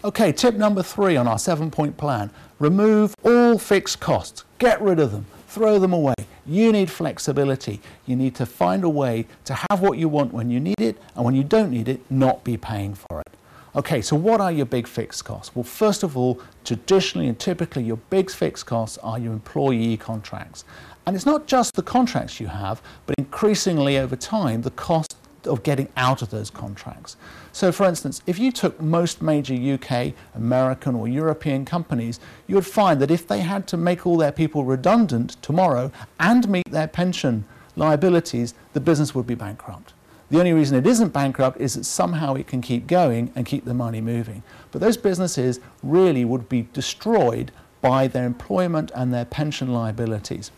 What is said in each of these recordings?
Okay, tip number 3 on our 7-point plan. Remove all fixed costs. Get rid of them. Throw them away. You need flexibility. You need to find a way to have what you want when you need it, and when you don't need it, not be paying for it. Okay, so what are your big fixed costs? Well, first of all, traditionally and typically your big fixed costs are your employee contracts. And it's not just the contracts you have, but increasingly over time, the cost of getting out of those contracts. So for instance, if you took most major UK, American or European companies, you would find that if they had to make all their people redundant tomorrow and meet their pension liabilities, the business would be bankrupt. The only reason it isn't bankrupt is that somehow it can keep going and keep the money moving. But those businesses really would be destroyed by their employment and their pension liabilities.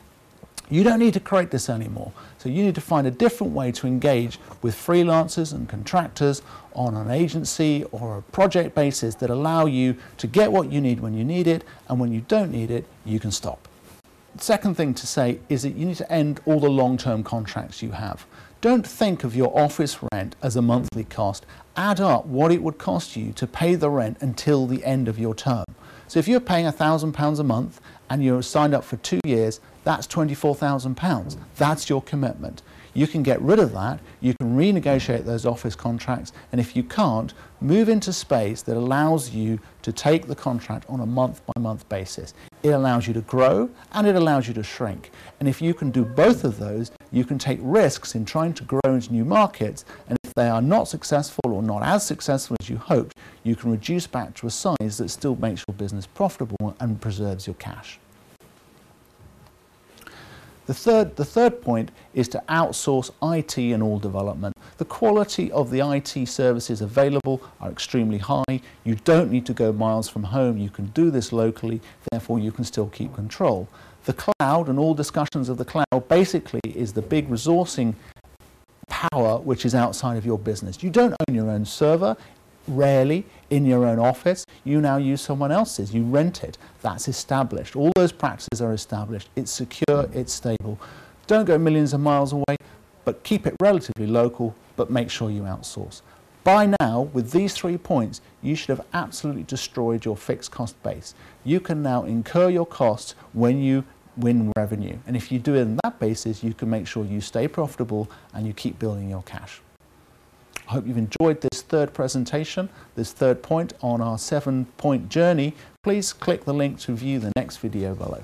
You don't need to create this anymore. So you need to find a different way to engage with freelancers and contractors on an agency or a project basis that allow you to get what you need when you need it, and when you don't need it, you can stop. The second thing to say is that you need to end all the long-term contracts you have. Don't think of your office rent as a monthly cost. Add up what it would cost you to pay the rent until the end of your term. So if you're paying £1,000 a month and you're signed up for 2 years, that's £24,000. That's your commitment. You can get rid of that, you can renegotiate those office contracts, and if you can't, move into space that allows you to take the contract on a month-by-month basis. It allows you to grow and it allows you to shrink. And if you can do both of those, you can take risks in trying to grow into new markets, and if they are not successful or not as successful as you hoped, you can reduce back to a size that still makes your business profitable and preserves your cash. The third point is to outsource IT and all development. The quality of the IT services available are extremely high. You don't need to go miles from home. You can do this locally, therefore you can still keep control. The cloud and all discussions of the cloud basically is the big resourcing power which is outside of your business. You don't own your own server. Rarely in your own office. You now use someone else's. You rent it. That's established. All those practices are established. It's secure, it's stable. Don't go millions of miles away, but keep it relatively local, but make sure you outsource. By now, with these 3 points, you should have absolutely destroyed your fixed cost base. You can now incur your costs when you win revenue. And if you do it on that basis, you can make sure you stay profitable and you keep building your cash. I hope you've enjoyed this third presentation, this third point on our 7-point journey. Please click the link to view the next video below.